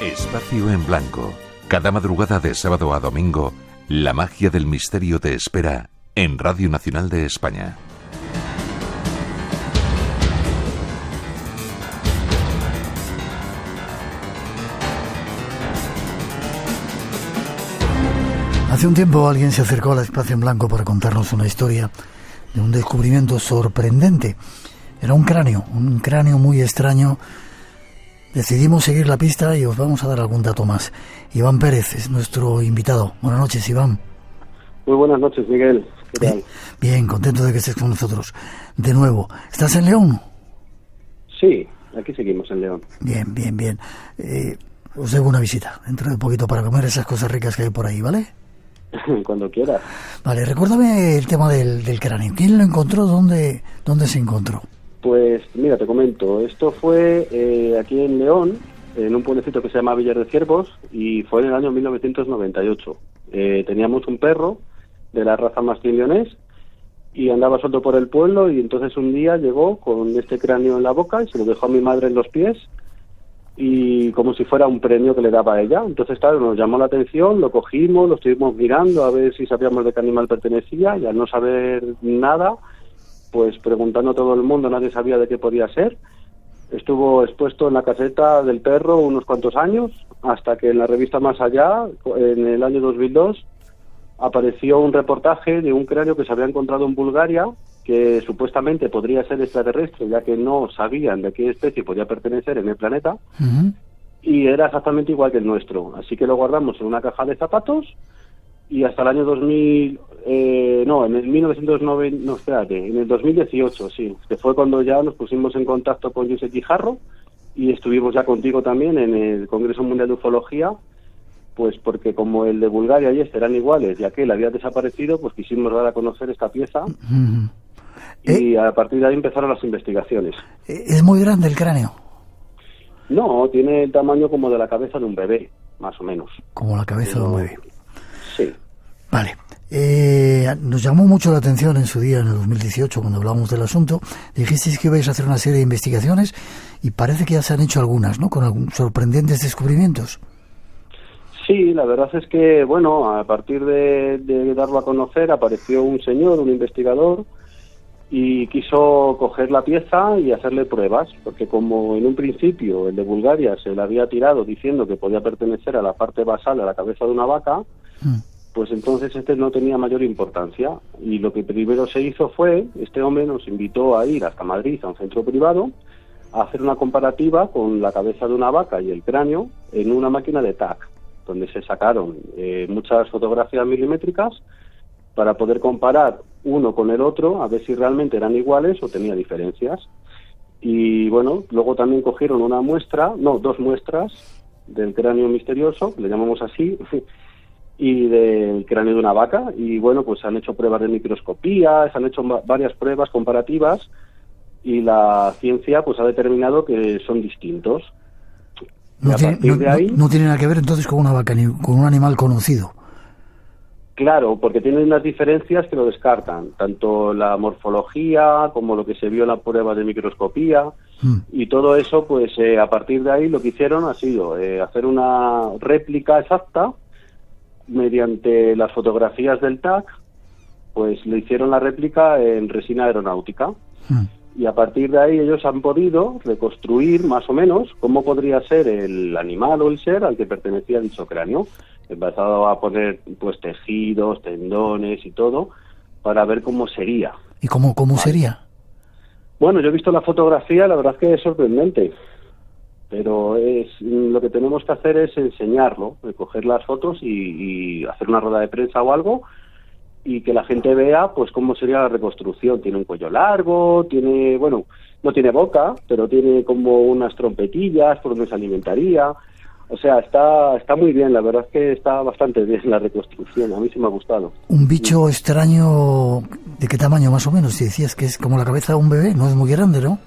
Speaker 1: Espacio en Blanco. Cada madrugada de sábado a domingo, la magia del misterio te espera en Radio Nacional de España.
Speaker 3: Hace un tiempo alguien se acercó al Espacio en Blanco para contarnos una historia de un descubrimiento sorprendente. Era un cráneo muy extraño. Decidimos seguir la pista y os vamos a dar algún dato más. Iván Pérez es nuestro invitado. Buenas noches, Iván.
Speaker 14: Muy buenas noches, Miguel. ¿Qué tal?
Speaker 3: Bien, contento de que estés con nosotros. De nuevo, ¿estás en León?
Speaker 14: Sí, aquí seguimos en León.
Speaker 3: Bien. Os debo una visita dentro de poquito para comer esas cosas ricas que hay por ahí, ¿vale?
Speaker 14: Cuando quieras.
Speaker 3: Vale, recuérdame el tema del cráneo. ¿Quién lo encontró? ¿Dónde se encontró?
Speaker 14: Pues mira, te comento. Esto fue aquí en León, en un pueblecito que se llama Villar de Ciervos, y fue en el año 1998. Teníamos un perro de la raza mastín leonés y andaba suelto por el pueblo, y entonces un día llegó con este cráneo en la boca y se lo dejó a mi madre en los pies, y como si fuera un premio que le daba a ella. Entonces, claro, nos llamó la atención, lo cogimos, lo estuvimos mirando a ver si sabíamos de qué animal pertenecía, y al no saber nada, pues preguntando a todo el mundo, nadie sabía de qué podía ser. Estuvo expuesto en la caseta del perro unos cuantos años, hasta que en la revista Más Allá, en el año 2002, apareció un reportaje de un cráneo que se había encontrado en Bulgaria, que supuestamente podría ser extraterrestre, ya que no sabían de qué especie podía pertenecer en el planeta, y era exactamente igual que el nuestro. Así que lo guardamos en una caja de zapatos, y hasta el año 2000, en el 2018, sí, que fue cuando ya nos pusimos en contacto con Josep Guijarro, y estuvimos ya contigo también en el Congreso Mundial de Ufología, pues porque como el de Bulgaria y este eran iguales, y aquel había desaparecido, pues quisimos dar a conocer esta pieza, y a partir de ahí empezaron las investigaciones.
Speaker 3: ¿Es muy grande el cráneo?
Speaker 14: No, tiene el tamaño como de la cabeza de un bebé, más o menos.
Speaker 3: Como la cabeza de un bebé.
Speaker 14: Sí.
Speaker 3: Vale. Nos llamó mucho la atención en su día, en el 2018, cuando hablamos del asunto. Dijisteis que ibais a hacer una serie de investigaciones, y parece que ya se han hecho algunas, ¿no? Con sorprendentes descubrimientos.
Speaker 14: Sí, la verdad es que, bueno, a partir de darlo a conocer, apareció un señor, un investigador, y quiso coger la pieza y hacerle pruebas, porque como en un principio el de Bulgaria se le había tirado diciendo que podía pertenecer a la parte basal de la cabeza de una vaca, pues entonces este no tenía mayor importancia. Y lo que primero se hizo fue, este hombre nos invitó a ir hasta Madrid, a un centro privado, a hacer una comparativa con la cabeza de una vaca y el cráneo en una máquina de TAC, donde se sacaron muchas fotografías milimétricas para poder comparar uno con el otro, a ver si realmente eran iguales o tenía diferencias. Y bueno, luego también cogieron dos muestras del cráneo misterioso, le llamamos así, y del cráneo de una vaca, y bueno, pues han hecho pruebas de microscopía, se han hecho varias pruebas comparativas, y la ciencia pues ha determinado que son distintos.
Speaker 3: No tiene nada que ver entonces con una vaca ni con un animal conocido.
Speaker 14: Claro, porque tienen unas diferencias que lo descartan, tanto la morfología como lo que se vio en la prueba de microscopía, y todo eso, pues a partir de ahí lo que hicieron ha sido hacer una réplica exacta mediante las fotografías del TAC, pues le hicieron la réplica en resina aeronáutica. Y a partir de ahí ellos han podido reconstruir más o menos cómo podría ser el animal o el ser al que pertenecía dicho cráneo. Empezado a poner pues tejidos, tendones y todo para ver cómo sería.
Speaker 3: ¿Y cómo sería?
Speaker 14: Bueno, yo he visto la fotografía, la verdad es que es sorprendente, pero lo que tenemos que hacer es enseñarlo, coger las fotos y hacer una rueda de prensa o algo, y que la gente vea pues cómo sería la reconstrucción. Tiene un cuello largo, no tiene boca, pero tiene como unas trompetillas por donde se alimentaría. O sea, está muy bien, la verdad es que está bastante bien la reconstrucción, a mí sí me ha gustado.
Speaker 3: Un bicho extraño, ¿de qué tamaño más o menos? Si decías que es como la cabeza de un bebé, no es muy grande, ¿no?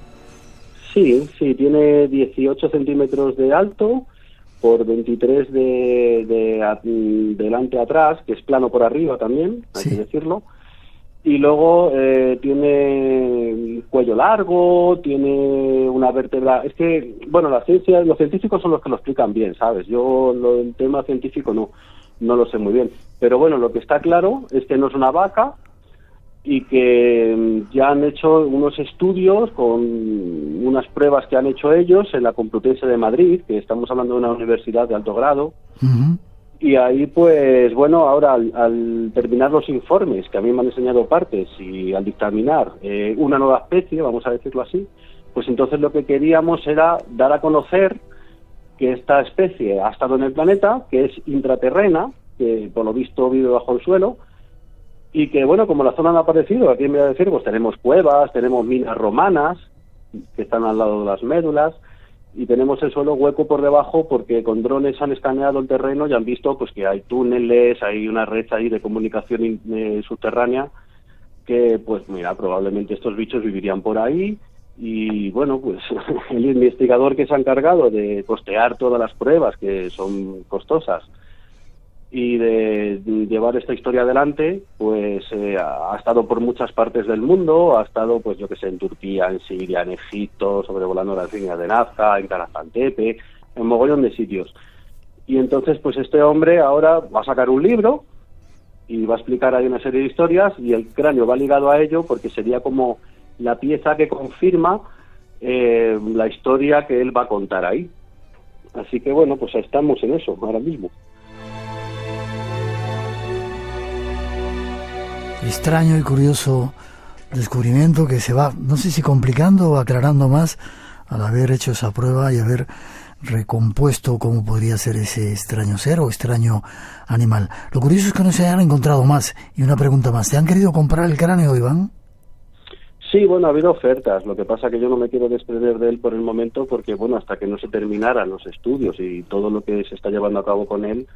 Speaker 14: Sí, tiene 18 centímetros de alto por 23 de delante a atrás, que es plano por arriba también, hay que decirlo. Y luego tiene cuello largo, tiene una vértebra. Es que, bueno, la ciencia, los científicos son los que lo explican bien, ¿sabes? Yo el tema científico no lo sé muy bien. Pero bueno, lo que está claro es que no es una vaca y que ya han hecho unos estudios con unas pruebas que han hecho ellos en la Complutense de Madrid, que estamos hablando de una universidad de alto grado. Y ahí, pues, bueno, ahora al terminar los informes, que a mí me han enseñado partes, y al dictaminar una nueva especie, vamos a decirlo así, pues entonces lo que queríamos era dar a conocer que esta especie ha estado en el planeta, que es intraterrena, que por lo visto vive bajo el suelo, y que, bueno, como la zona no ha aparecido, aquí me voy a decir, pues tenemos cuevas, tenemos minas romanas, que están al lado de las médulas, y tenemos el suelo hueco por debajo porque con drones han escaneado el terreno y han visto pues que hay túneles, hay una red ahí de comunicación subterránea, que pues mira, probablemente estos bichos vivirían por ahí. Y bueno, pues el investigador que se ha encargado de costear todas las pruebas, que son costosas, y de llevar esta historia adelante, pues ha estado por muchas partes del mundo, ha estado, pues yo que sé, en Turquía, en Siria, en Egipto, sobrevolando las líneas de Nazca, en Karafantepe, en mogollón de sitios. Y entonces, pues este hombre ahora va a sacar un libro y va a explicar ahí una serie de historias, y el cráneo va ligado a ello porque sería como la pieza que confirma la historia que él va a contar ahí. Así que bueno, pues estamos en eso ahora mismo.
Speaker 3: Extraño y curioso descubrimiento que se va, no sé si complicando o aclarando más al haber hecho esa prueba y haber recompuesto cómo podría ser ese extraño ser o extraño animal. Lo curioso es que no se hayan encontrado más. Y una pregunta más, ¿te han querido comprar el cráneo, Iván?
Speaker 14: Sí, bueno, ha habido ofertas. Lo que pasa es que yo no me quiero desprender de él por el momento porque, bueno, hasta que no se terminaran los estudios y todo lo que se está llevando a cabo con él,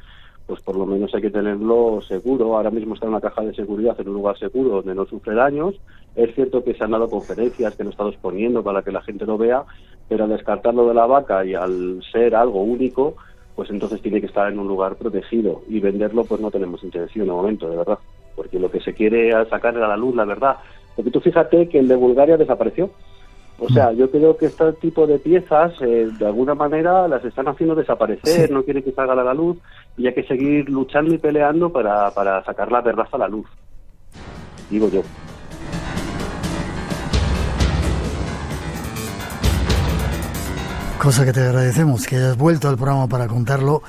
Speaker 14: pues por lo menos hay que tenerlo seguro. Ahora mismo está en una caja de seguridad, en un lugar seguro donde no sufre daños. Es cierto que se han dado conferencias que lo he estado exponiendo para que la gente lo vea, pero al descartarlo de la vaca y al ser algo único, pues entonces tiene que estar en un lugar protegido, y venderlo pues no tenemos intención de momento, de verdad, porque lo que se quiere es sacar a la luz la verdad. Porque tú fíjate que el de Bulgaria desapareció. O sea, yo creo que este tipo de piezas, de alguna manera, las están haciendo desaparecer, no quieren que salga a la luz, y hay que seguir luchando y peleando para sacar la verdad a la luz. Digo yo.
Speaker 3: Cosa que te agradecemos, que hayas vuelto al programa para contarlo.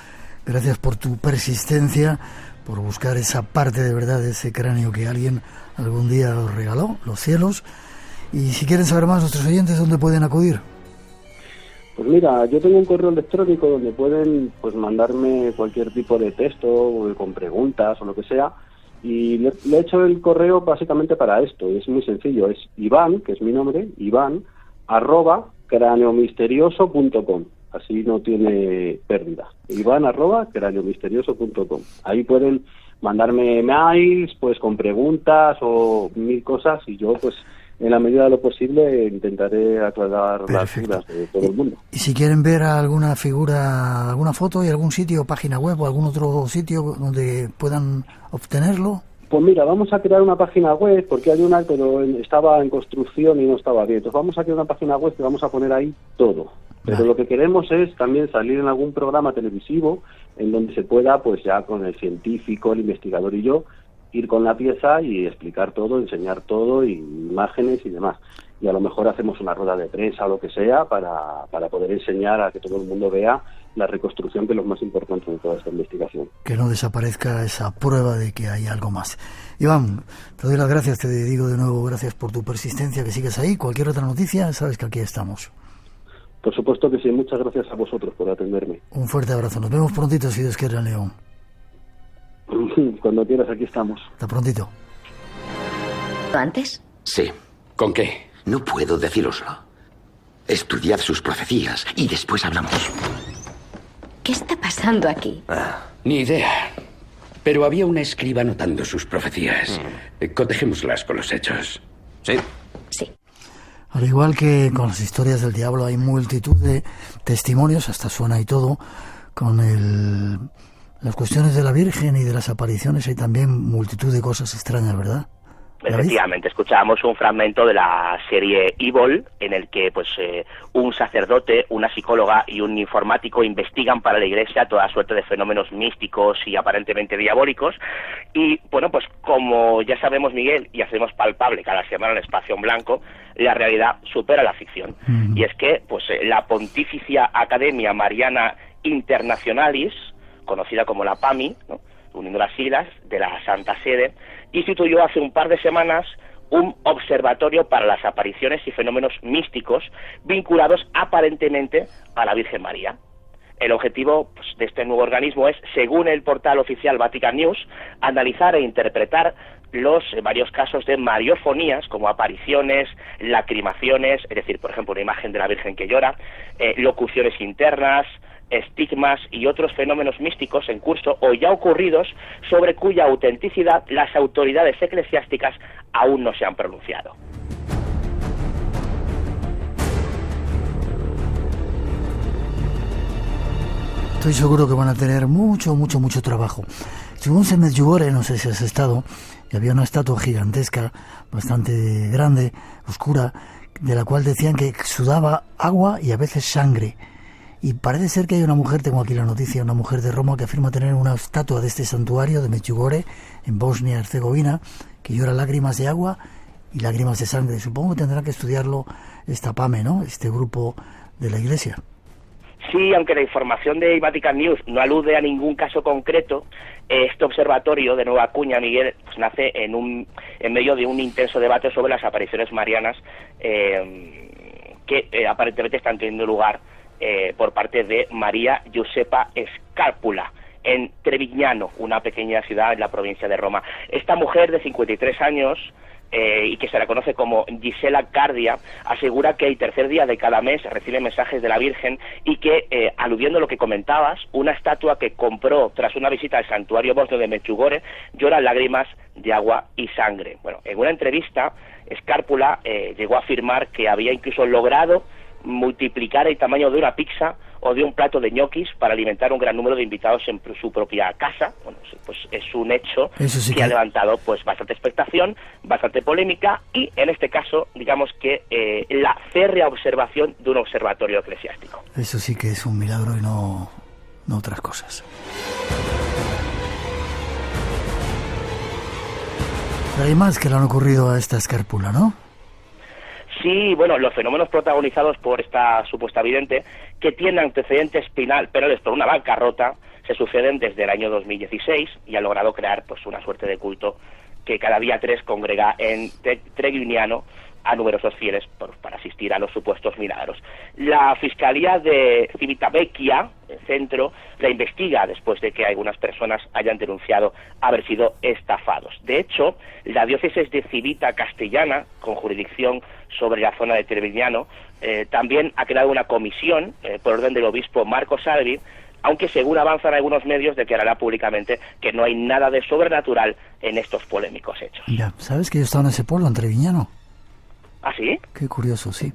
Speaker 3: Gracias por tu persistencia, por buscar esa parte de verdad de ese cráneo que alguien algún día os regaló, los cielos. Y si quieren saber más nuestros oyentes, ¿dónde pueden acudir?
Speaker 14: Pues mira, yo tengo un correo electrónico donde pueden pues mandarme cualquier tipo de texto con preguntas o lo que sea, y le he hecho el correo básicamente para esto. Es muy sencillo, es Iván, que es mi nombre, Iván @craneomisterioso.com. Así no tiene pérdida. Iván @craneomisterioso.com. Ahí pueden mandarme mails pues con preguntas o mil cosas, y yo pues en la medida de lo posible intentaré aclarar las dudas de todo el mundo.
Speaker 3: Y si quieren ver alguna figura, alguna foto y algún sitio, página web o algún otro sitio donde puedan obtenerlo.
Speaker 14: Pues mira, vamos a crear una página web, porque hay una, pero estaba en construcción y no estaba bien. Entonces vamos a crear una página web que vamos a poner ahí todo. Pero lo que queremos es también salir en algún programa televisivo en donde se pueda, pues ya con el científico, el investigador y yo, ir con la pieza y explicar todo, enseñar todo, y imágenes y demás. Y a lo mejor hacemos una rueda de prensa o lo que sea para poder enseñar a que todo el mundo vea la reconstrucción, que es lo más importante de toda esta investigación.
Speaker 3: Que no desaparezca esa prueba de que hay algo más. Iván, te doy las gracias, te digo de nuevo gracias por tu persistencia, que sigues ahí. Cualquier otra noticia, sabes que aquí estamos.
Speaker 14: Por supuesto que sí, muchas gracias a vosotros por atenderme.
Speaker 3: Un fuerte abrazo, nos vemos prontito si Dios quiere en León.
Speaker 14: Cuando quieras, aquí estamos.
Speaker 3: Hasta prontito.
Speaker 15: ¿Antes?
Speaker 16: Sí. ¿Con qué? No puedo decíroslo. Estudiad sus profecías y después hablamos.
Speaker 15: ¿Qué está pasando aquí?
Speaker 16: Ni idea. Pero había una escriba anotando sus profecías. Cotejémoslas con los hechos. ¿Sí?
Speaker 15: Sí.
Speaker 3: Al igual que con las historias del diablo, hay multitud de testimonios, hasta suena y todo, con las cuestiones de la Virgen y de las apariciones. Hay también multitud de cosas extrañas, ¿verdad?
Speaker 17: Efectivamente, escuchábamos un fragmento de la serie Evil, en el que pues un sacerdote, una psicóloga y un informático investigan para la Iglesia toda suerte de fenómenos místicos y aparentemente diabólicos. Y bueno, pues como ya sabemos, Miguel, y hacemos palpable cada semana en Espacio en Blanco, la realidad supera la ficción. Y es que pues la Pontificia Academia Mariana Internationalis, conocida como la PAMI, ¿no?, uniendo las siglas de la Santa Sede, instituyó hace un par de semanas un observatorio para las apariciones y fenómenos místicos vinculados aparentemente a la Virgen María. El objetivo pues, de este nuevo organismo es, según el portal oficial Vatican News, analizar e interpretar los varios casos de mariofonías, como apariciones, lacrimaciones, es decir, por ejemplo, una imagen de la Virgen que llora, locuciones internas, estigmas y otros fenómenos místicos en curso o ya ocurridos sobre cuya autenticidad las autoridades eclesiásticas aún no se han pronunciado.
Speaker 3: Estoy seguro que van a tener mucho trabajo. Según en Medjugorje, no sé si has estado, y había una estatua gigantesca, bastante grande, oscura, de la cual decían que sudaba agua y a veces sangre. Y parece ser que hay una mujer, tengo aquí la noticia, una mujer de Roma que afirma tener una estatua de este santuario de Medjugorje, en Bosnia y Herzegovina, que llora lágrimas de agua y lágrimas de sangre. Supongo que tendrá que estudiarlo esta PAME, ¿no? Este grupo de la Iglesia.
Speaker 17: Sí, aunque la información de Vatican News no alude a ningún caso concreto, este observatorio de Nueva Cuña, Miguel, pues nace en medio de un intenso debate sobre las apariciones marianas que aparentemente están teniendo lugar por parte de María Giuseppa Scarpula, en Trevignano, una pequeña ciudad en la provincia de Roma. Esta mujer de 53 años, y que se la conoce como Gisela Cardia, asegura que el tercer día de cada mes recibe mensajes de la Virgen y que, aludiendo a lo que comentabas, una estatua que compró tras una visita al santuario bosnio de Medjugorje llora lágrimas de agua y sangre. Bueno, en una entrevista, Scarpula llegó a afirmar que había incluso logrado multiplicar el tamaño de una pizza o de un plato de ñoquis para alimentar un gran número de invitados en su propia casa. Bueno, pues es un hecho que ha levantado pues bastante expectación, bastante polémica y, en este caso, digamos que la férrea observación de un observatorio eclesiástico.
Speaker 3: Eso sí que es un milagro y no otras cosas. Pero hay más que le han ocurrido a esta Scarpula, ¿no?
Speaker 17: Sí, bueno, los fenómenos protagonizados por esta supuesta vidente, que tiene antecedentes penales por una bancarrota, se suceden desde el año 2016 y ha logrado crear pues una suerte de culto que cada día 3 congrega en Trevignano a numerosos fieles para asistir a los supuestos milagros. La Fiscalía de Civitavecchia, el centro, la investiga después de que algunas personas hayan denunciado haber sido estafados. De hecho, la diócesis de Civita Castellana, con jurisdicción sobre la zona de Trevignano, también ha creado una comisión por orden del obispo Marco Salvi, aunque según avanzan algunos medios declarará públicamente que no hay nada de sobrenatural en estos polémicos hechos.
Speaker 3: Ya, ¿sabes que yo estaba en ese pueblo, en Trevignano?
Speaker 17: ¿Ah, sí?
Speaker 3: Qué curioso, sí.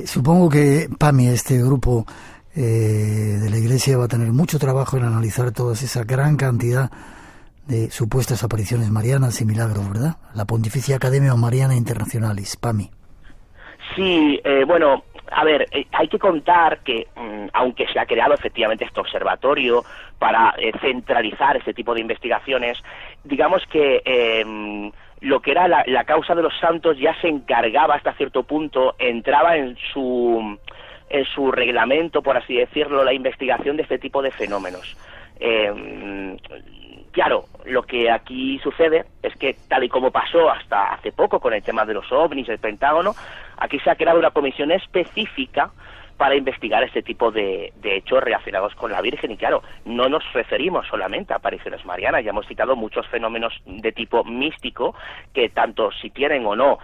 Speaker 3: Supongo que PAMI, este grupo de la Iglesia, va a tener mucho trabajo en analizar toda esa gran cantidad de supuestas apariciones marianas y milagros, ¿verdad? La Pontificia Academia Mariana Internationalis, PAMI.
Speaker 17: Sí, bueno, a ver, hay que contar que, aunque se ha creado efectivamente este observatorio para centralizar este tipo de investigaciones, digamos que lo que era la causa de los santos ya se encargaba hasta cierto punto, entraba en su reglamento, por así decirlo, la investigación de este tipo de fenómenos. Claro, lo que aquí sucede es que, tal y como pasó hasta hace poco con el tema de los ovnis, el Pentágono, aquí se ha creado una comisión específica para investigar este tipo de hechos relacionados con la Virgen. Y claro, no nos referimos solamente a apariciones marianas, ya hemos citado muchos fenómenos de tipo místico que, tanto si tienen o no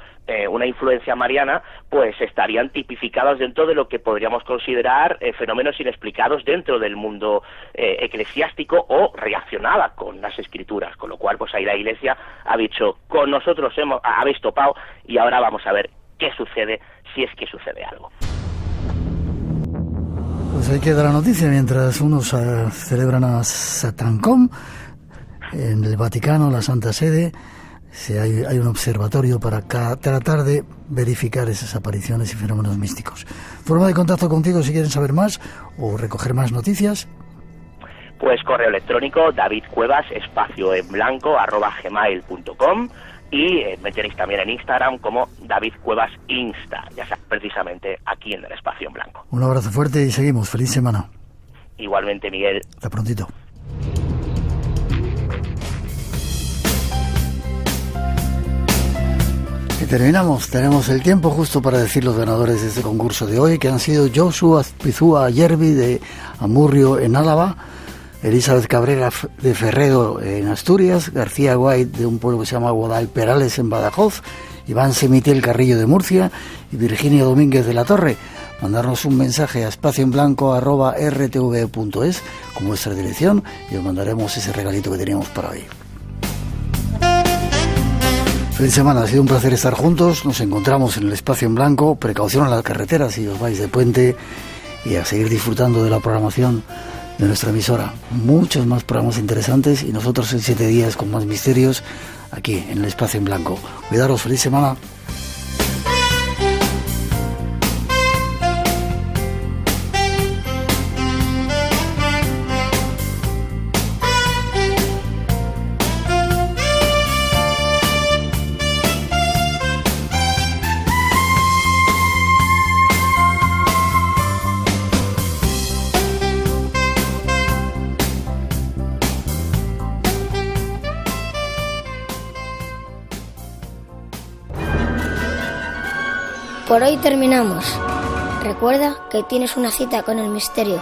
Speaker 17: una influencia mariana, pues estarían tipificados dentro de lo que podríamos considerar fenómenos inexplicados dentro del mundo eclesiástico o relacionada con las escrituras, con lo cual pues ahí la Iglesia ha dicho, con nosotros habéis topado y ahora vamos a ver qué sucede, si es que sucede algo.
Speaker 3: Pues ahí queda la noticia, mientras unos celebran a Satancom en el Vaticano, la Santa Sede. Hay un observatorio para tratar de verificar esas apariciones y fenómenos místicos. Forma de contacto contigo si quieren saber más o recoger más noticias.
Speaker 17: Pues correo electrónico davidcuevas@gmail.com y me tenéis también en Instagram como David Cuevas Insta, ya sea precisamente aquí en el Espacio en Blanco.
Speaker 3: Un abrazo fuerte y seguimos. Feliz semana.
Speaker 17: Igualmente, Miguel.
Speaker 3: Hasta prontito. Y terminamos, tenemos el tiempo justo para decir los ganadores de este concurso de hoy, que han sido Joshua Azpizua Yerbi de Amurrio en Álava, Elizabeth Cabrera de Ferredo en Asturias, García White de un pueblo que se llama Guadalperales en Badajoz, Iván Semitiel Carrillo de Murcia y Virginia Domínguez de la Torre. Mandarnos un mensaje a espacioenblanco@rtv.es con vuestra dirección y os mandaremos ese regalito que teníamos para hoy. Feliz semana, ha sido un placer estar juntos. Nos encontramos en el Espacio en Blanco. Precaución en las carreteras si os vais de puente, y a seguir disfrutando de la programación de nuestra emisora. Muchos más programas interesantes y nosotros en 7 días con más misterios aquí en el Espacio en Blanco. Cuidaros, feliz semana.
Speaker 18: Por hoy terminamos. Recuerda que tienes una cita con el misterio,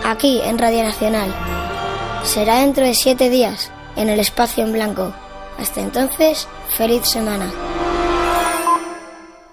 Speaker 18: aquí en Radio Nacional. Será dentro de 7 días, en el Espacio en Blanco. Hasta entonces, feliz semana.